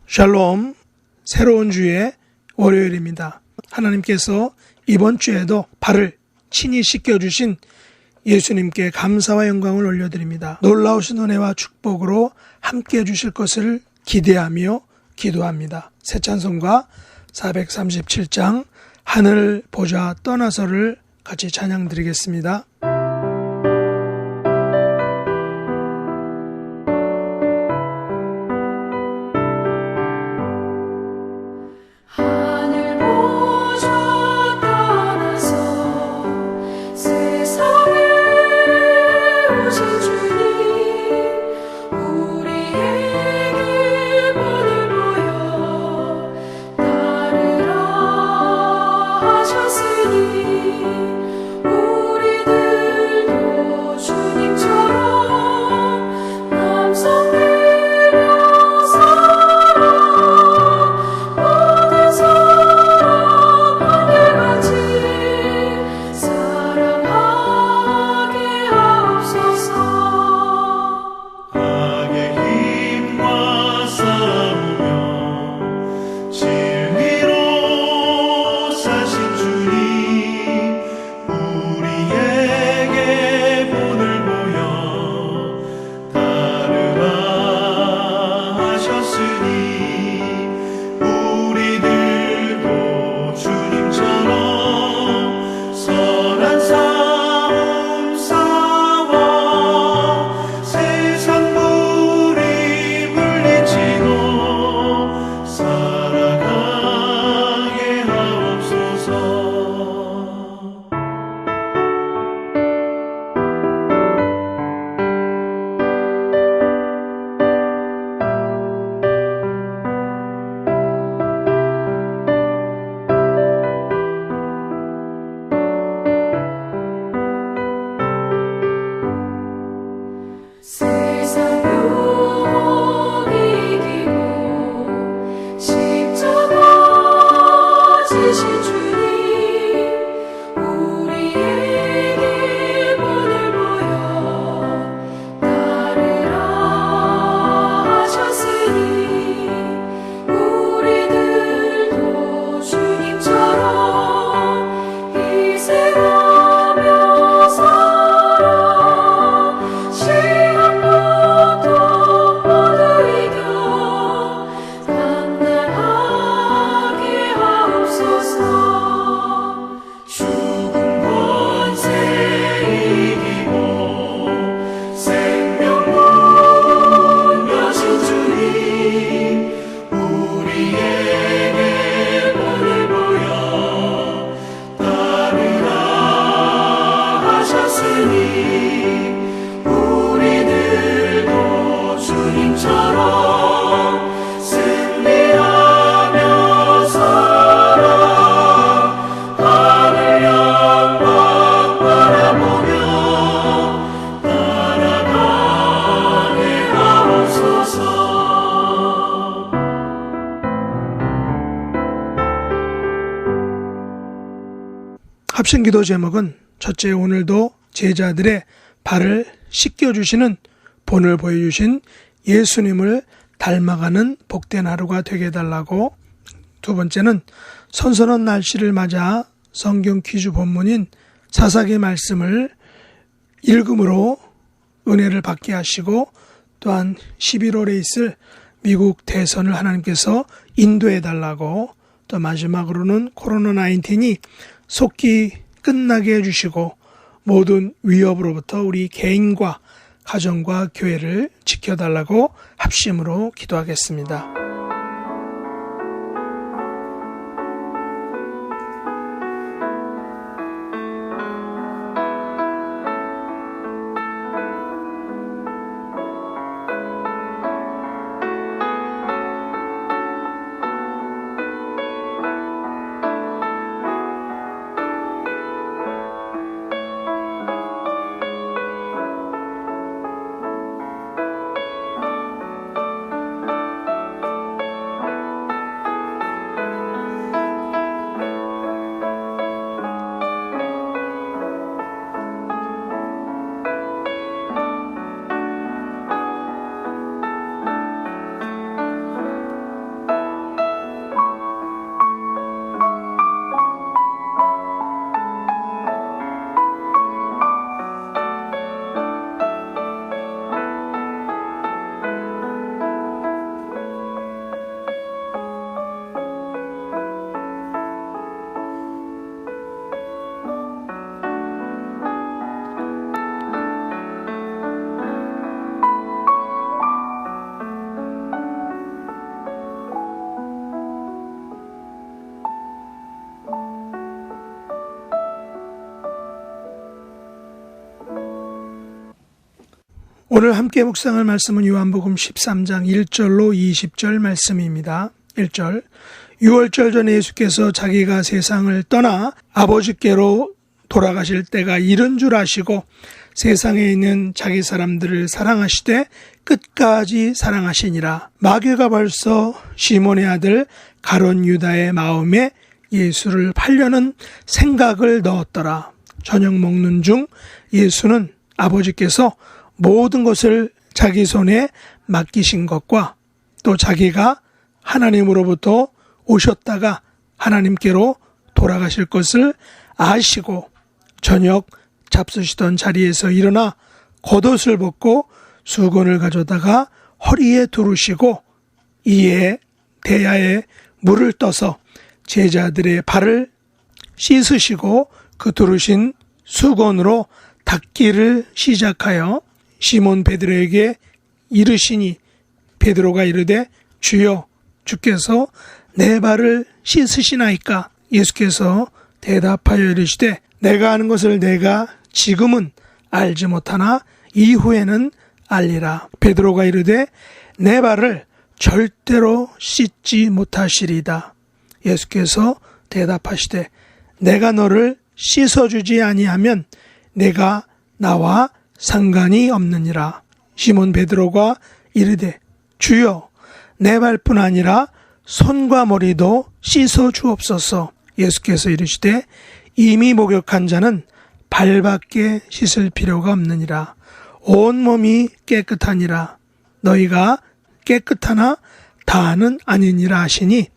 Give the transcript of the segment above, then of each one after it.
샬롬, 새로운 주의 월요일입니다. 하나님께서 이번 주에도 발을 친히 씻겨주신 예수님께 감사와 영광을 올려드립니다. 놀라우신 은혜와 축복으로 함께 해주실 것을 기대하며 기도합니다. 새 찬송가 437장 하늘 보자 떠나서를 같이 찬양 드리겠습니다. 합심기도 제목은 첫째, 오늘도 제자들의 발을 씻겨주시는 본을 보여주신 예수님을 닮아가는 복된 하루가 되게 해달라고, 두 번째는 선선한 날씨를 맞아 성경 퀴즈 본문인 사사기 말씀을 읽음으로 은혜를 받게 하시고, 또한 11월에 있을 미국 대선을 하나님께서 인도해 달라고, 또 마지막으로는 코로나19이 속히 끝나게 해주시고 모든 위협으로부터 우리 개인과 가정과 교회를 지켜달라고 합심으로 기도하겠습니다. 오늘 함께 묵상할 말씀은 요한복음 13장 1절로 20절 말씀입니다. 1절, 유월절 전에 예수께서 자기가 세상을 떠나 아버지께로 돌아가실 때가 이른 줄 아시고 세상에 있는 자기 사람들을 사랑하시되 끝까지 사랑하시니라. 마귀가 벌써 시몬의 아들 가룟 유다의 마음에 예수를 팔려는 생각을 넣었더라. 저녁 먹는 중 예수는 아버지께서 모든 것을 자기 손에 맡기신 것과 또 자기가 하나님으로부터 오셨다가 하나님께로 돌아가실 것을 아시고 저녁 잡수시던 자리에서 일어나 겉옷을 벗고 수건을 가져다가 허리에 두르시고 이에 대야에 물을 떠서 제자들의 발을 씻으시고 그 두르신 수건으로 닦기를 시작하여 시몬 베드로에게 이르시니 베드로가 이르되 주여 주께서 내 발을 씻으시나이까. 예수께서 대답하여 이르시되 내가 하는 것을 내가 지금은 알지 못하나 이후에는 알리라. 베드로가 이르되 내 발을 절대로 씻지 못하시리다. 예수께서 대답하시되 내가 너를 씻어주지 아니하면 내가 나와 상관이 없느니라. 시몬 베드로가 이르되 주여 내 발뿐 아니라 손과 머리도 씻어 주옵소서. 예수께서 이르시되 이미 목욕한 자는 발밖에 씻을 필요가 없느니라. 온몸이 깨끗하니라. 너희가 깨끗하나 다는 아니니라 하시니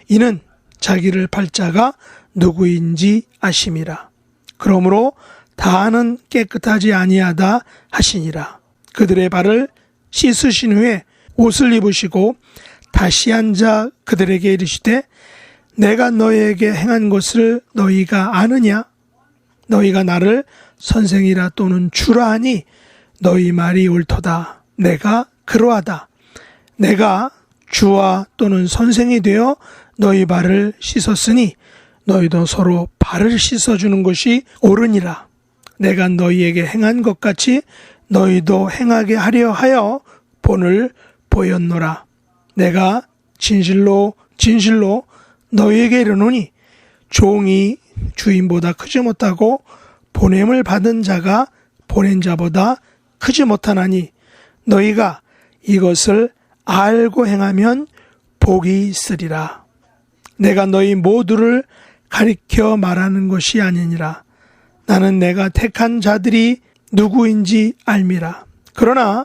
이는 자기를 팔 자가 누구인지 아심이라. 그러므로 다는 깨끗하지 아니하다 하시니라. 그들의 발을 씻으신 후에 옷을 입으시고 다시 앉아 그들에게 이르시되 내가 너희에게 행한 것을 너희가 아느냐? 너희가 나를 선생이라 또는 주라 하니 너희 말이 옳도다. 내가 그러하다. 내가 주와 또는 선생이 되어 너희 발을 씻었으니 너희도 서로 발을 씻어주는 것이 옳으니라. 내가 너희에게 행한 것 같이 너희도 행하게 하려 하여 본을 보였노라. 내가 진실로 너희에게 이르노니 종이 주인보다 크지 못하고 보냄을 받은 자가 보낸 자보다 크지 못하나니 너희가 이것을 알고 행하면 복이 있으리라. 내가 너희 모두를 가리켜 말하는 것이 아니니라. 나는 내가 택한 자들이 누구인지 알미라. 그러나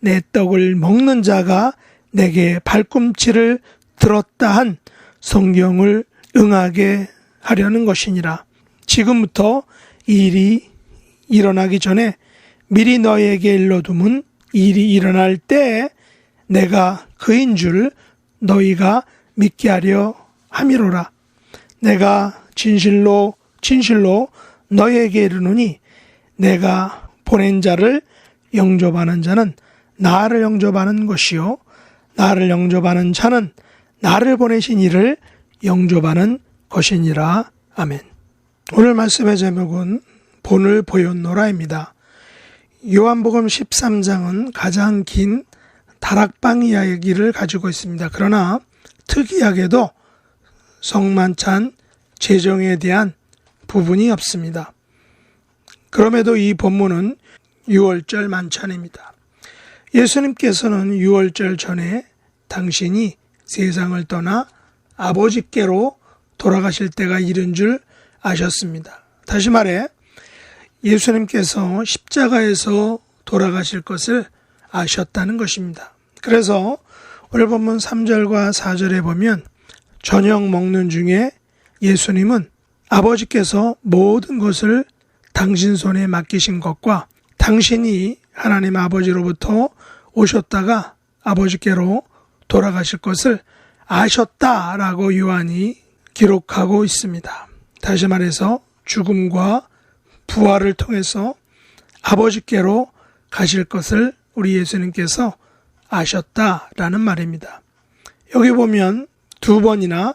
내 떡을 먹는 자가 내게 발꿈치를 들었다 한 성경을 응하게 하려는 것이니라. 지금부터 이 일이 일어나기 전에 미리 너희에게 일러두면 일이 일어날 때 내가 그인 줄 너희가 믿게 하려 함이로라. 내가 진실로 너희에게 이르노니 내가 보낸 자를 영접하는 자는 나를 영접하는 것이요 나를 영접하는 자는 나를 보내신 이를 영접하는 것이니라. 아멘. 오늘 말씀의 제목은 본을 보였노라입니다. 요한복음 13장은 가장 긴 다락방 이야기를 가지고 있습니다. 그러나 특이하게도 성만찬 제정에 대한 부분이 없습니다. 그럼에도 이 본문은 유월절 만찬입니다. 예수님께서는 유월절 전에 당신이 세상을 떠나 아버지께로 돌아가실 때가 이른 줄 아셨습니다. 다시 말해 예수님께서 십자가에서 돌아가실 것을 아셨다는 것입니다. 그래서 오늘 본문 3절과 4절에 보면 저녁 먹는 중에 예수님은 아버지께서 모든 것을 당신 손에 맡기신 것과 당신이 하나님 아버지로부터 오셨다가 아버지께로 돌아가실 것을 아셨다라고 요한이 기록하고 있습니다. 다시 말해서 죽음과 부활을 통해서 아버지께로 가실 것을 우리 예수님께서 아셨다라는 말입니다. 여기 보면 두 번이나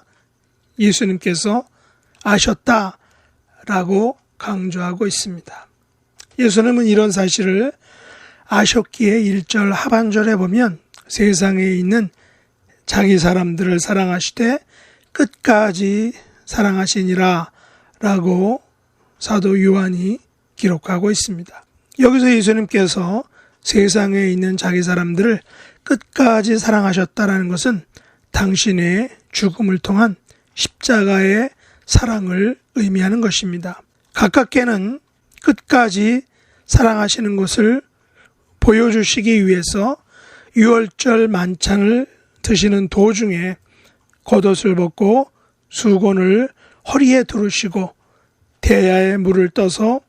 예수님께서 아셨다라고 강조하고 있습니다. 예수님은 이런 사실을 아셨기에 1절 하반절에 보면 세상에 있는 자기 사람들을 사랑하시되 끝까지 사랑하시니라 라고 사도 요한이 기록하고 있습니다. 여기서 예수님께서 세상에 있는 자기 사람들을 끝까지 사랑하셨다라는 것은 당신의 죽음을 통한 십자가의 사랑을 의미하는 것입니다. 가깝게는 끝까지 사랑하시는 것을 보여주시기 위해서 유월절 만찬을 드시는 도중에 겉옷을 벗고 수건을 허리에 두르시고 대야에 물을 떠서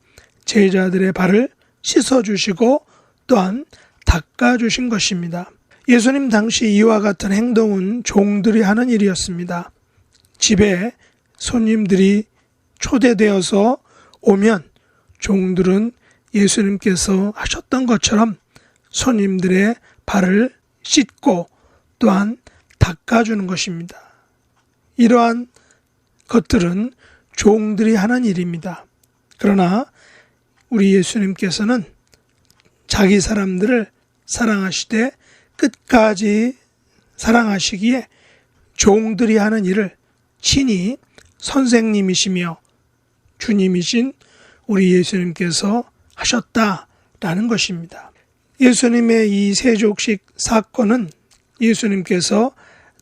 제자들의 발을 씻어주시고 또한 닦아주신 것입니다. 예수님 당시 이와 같은 행동은 종들이 하는 일이었습니다. 집에 손님들이 초대되어서 오면 종들은 예수님께서 하셨던 것처럼 손님들의 발을 씻고 또한 닦아주는 것입니다. 이러한 것들은 종들이 하는 일입니다. 그러나 우리 예수님께서는 자기 사람들을 사랑하시되 끝까지 사랑하시기에 종들이 하는 일을 친히 선생님이시며 주님이신 우리 예수님께서 하셨다라는 것입니다. 예수님의 이 세족식 사건은 예수님께서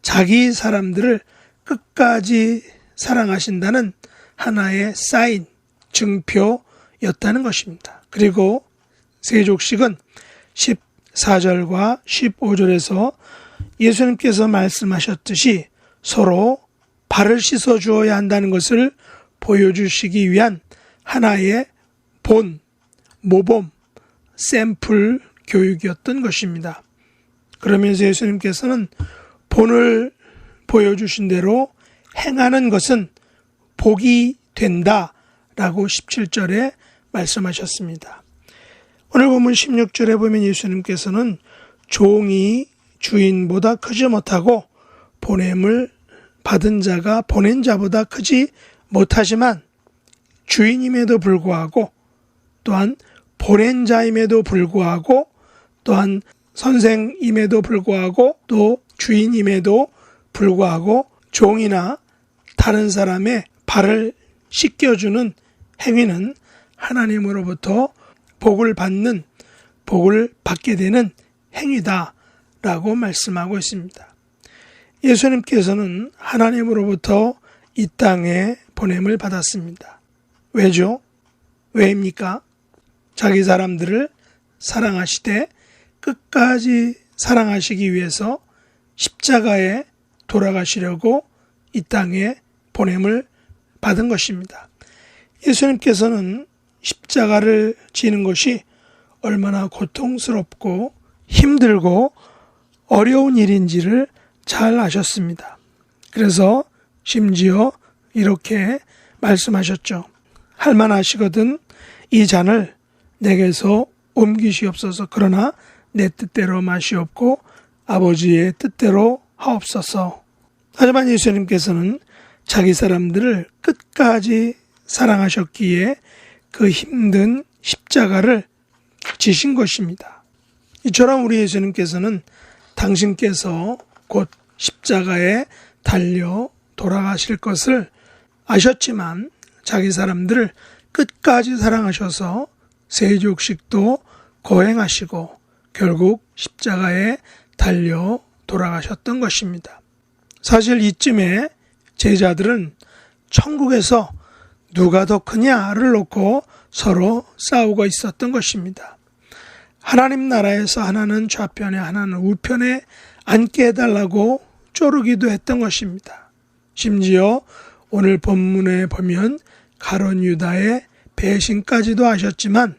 자기 사람들을 끝까지 사랑하신다는 하나의 사인, 증표였다는 것입니다. 그리고 세족식은 14절과 15절에서 예수님께서 말씀하셨듯이 서로 발을 씻어 주어야 한다는 것을 보여주시기 위한 하나의 모범, 샘플 교육이었던 것입니다. 그러면서 예수님께서는 본을 보여주신 대로 행하는 것은 복이 된다라고 17절에 말씀하셨습니다. 오늘 본문 16절에 보면 예수님께서는 종이 주인보다 크지 못하고 보냄을 받은 자가 보낸 자보다 크지 못하지만 주인임에도 불구하고 또한 보낸 자임에도 불구하고 또한 선생임에도 불구하고 또 주인임에도 불구하고 종이나 다른 사람의 발을 씻겨주는 행위는 하나님으로부터 복을 받게 되는 행위다라고 말씀하고 있습니다. 예수님께서는 하나님으로부터 이 땅에 보냄을 받았습니다. 왜죠? 왜입니까? 자기 사람들을 사랑하시되 끝까지 사랑하시기 위해서 십자가에 돌아가시려고 이 땅에 보냄을 받은 것입니다. 예수님께서는 십자가를 지는 것이 얼마나 고통스럽고 힘들고 어려운 일인지를 잘 아셨습니다. 그래서 심지어 이렇게 말씀하셨죠. 할만하시거든 이 잔을 내게서 옮기시옵소서. 그러나 내 뜻대로 마시옵고 아버지의 뜻대로 하옵소서. 하지만 예수님께서는 자기 사람들을 끝까지 사랑하셨기에 그 힘든 십자가를 지신 것입니다. 이처럼 우리 예수님께서는 당신께서 곧 십자가에 달려 돌아가실 것을 아셨지만 자기 사람들을 끝까지 사랑하셔서 세족식도 거행하시고 결국 십자가에 달려 돌아가셨던 것입니다. 사실 이쯤에 제자들은 천국에서 누가 더 크냐를 놓고 서로 싸우고 있었던 것입니다. 하나님 나라에서 하나는 좌편에 하나는 우편에 앉게 해달라고 쪼르기도 했던 것입니다. 심지어 오늘 본문에 보면 가룟 유다의 배신까지도 하셨지만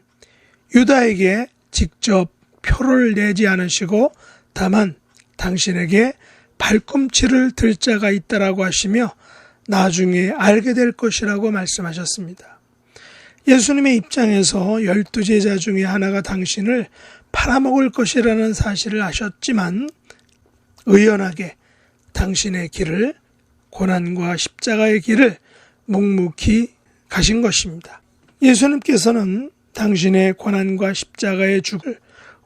유다에게 직접 표를 내지 않으시고 다만 당신에게 발꿈치를 들 자가 있다라고 하시며 나중에 알게 될 것이라고 말씀하셨습니다. 예수님의 입장에서 12제자 중에 하나가 당신을 팔아먹을 것이라는 사실을 아셨지만 의연하게 당신의 길을, 고난과 십자가의 길을 묵묵히 가신 것입니다. 예수님께서는 당신의 고난과 십자가의 죽을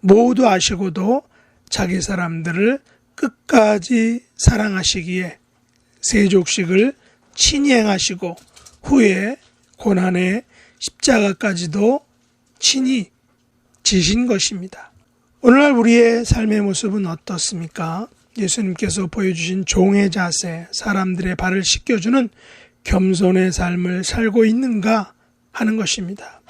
모두 아시고도 자기 사람들을 끝까지 사랑하시기에 세족식을 친히 행하시고 후에 고난의 십자가까지도 친히 지신 것입니다. 오늘날 우리의 삶의 모습은 어떻습니까? 예수님께서 보여주신 종의 자세, 사람들의 발을 씻겨주는 겸손의 삶을 살고 있는가 하는 것입니다.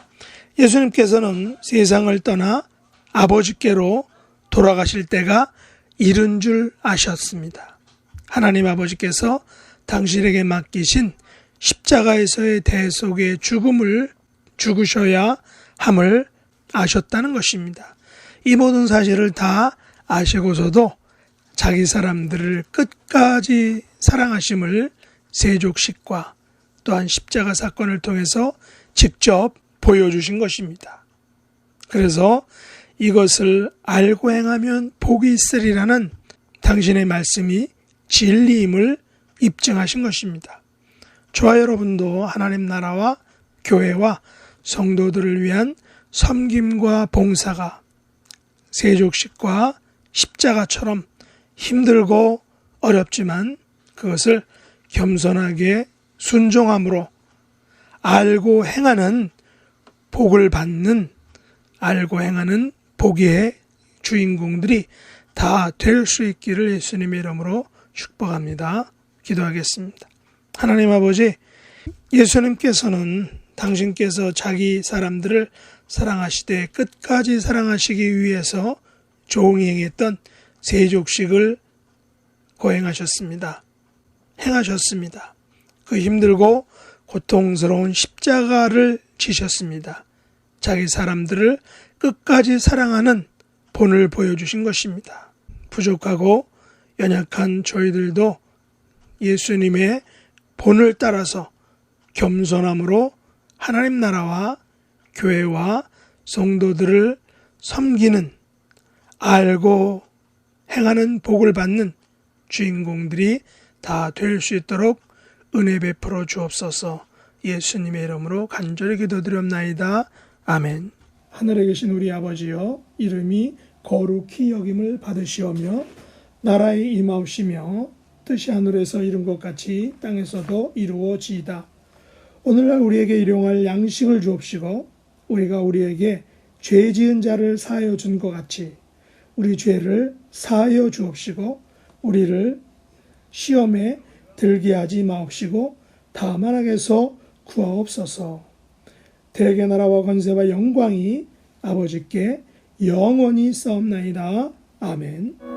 예수님께서는 세상을 떠나 아버지께로 돌아가실 때가 이른 줄 아셨습니다. 하나님 아버지께서 당신에게 맡기신 십자가에서의 대속의 죽음을 죽으셔야 함을 아셨다는 것입니다. 이 모든 사실을 다 아시고서도 자기 사람들을 끝까지 사랑하심을 세족식과 또한 십자가 사건을 통해서 직접 보여주신 것입니다. 그래서 이것을 알고 행하면 복이 있으리라는 당신의 말씀이 진리임을 입증하신 것입니다. 저와 여러분도 하나님 나라와 교회와 성도들을 위한 섬김과 봉사가 세족식과 십자가처럼 힘들고 어렵지만 그것을 겸손하게 순종함으로 알고 행하는 복을 받는, 알고 행하는 복의 주인공들이 다 될 수 있기를 예수님의 이름으로 축복합니다. 기도하겠습니다. 하나님 아버지, 예수님께서는 당신께서 자기 사람들을 사랑하시되 끝까지 사랑하시기 위해서 종이 행했던 세족식을 거행하셨습니다. 행하셨습니다. 그 힘들고 고통스러운 십자가를 지셨습니다. 자기 사람들을 끝까지 사랑하는 본을 보여주신 것입니다. 부족하고 연약한 저희들도 예수님의 본을 따라서 겸손함으로 하나님 나라와 교회와 성도들을 섬기는, 알고 행하는 복을 받는 주인공들이 다 될 수 있도록 은혜 베풀어 주옵소서. 예수님의 이름으로 간절히 기도드렸나이다. 아멘. 하늘에 계신 우리 아버지여, 이름이 거룩히 여김을 받으시오며 나라에 임하옵시며 뜻이 하늘에서 이룬 것 같이 땅에서도 이루어지이다. 오늘날 우리에게 일용할 양식을 주옵시고 우리가 우리에게 죄 지은 자를 사하여 준 것 같이 우리 죄를 사하여 주옵시고 우리를 시험에 들게 하지 마옵시고 다만 악에서 구하옵소서. 대개 나라와 권세와 영광이 아버지께 영원히 싸움나이다. 아멘.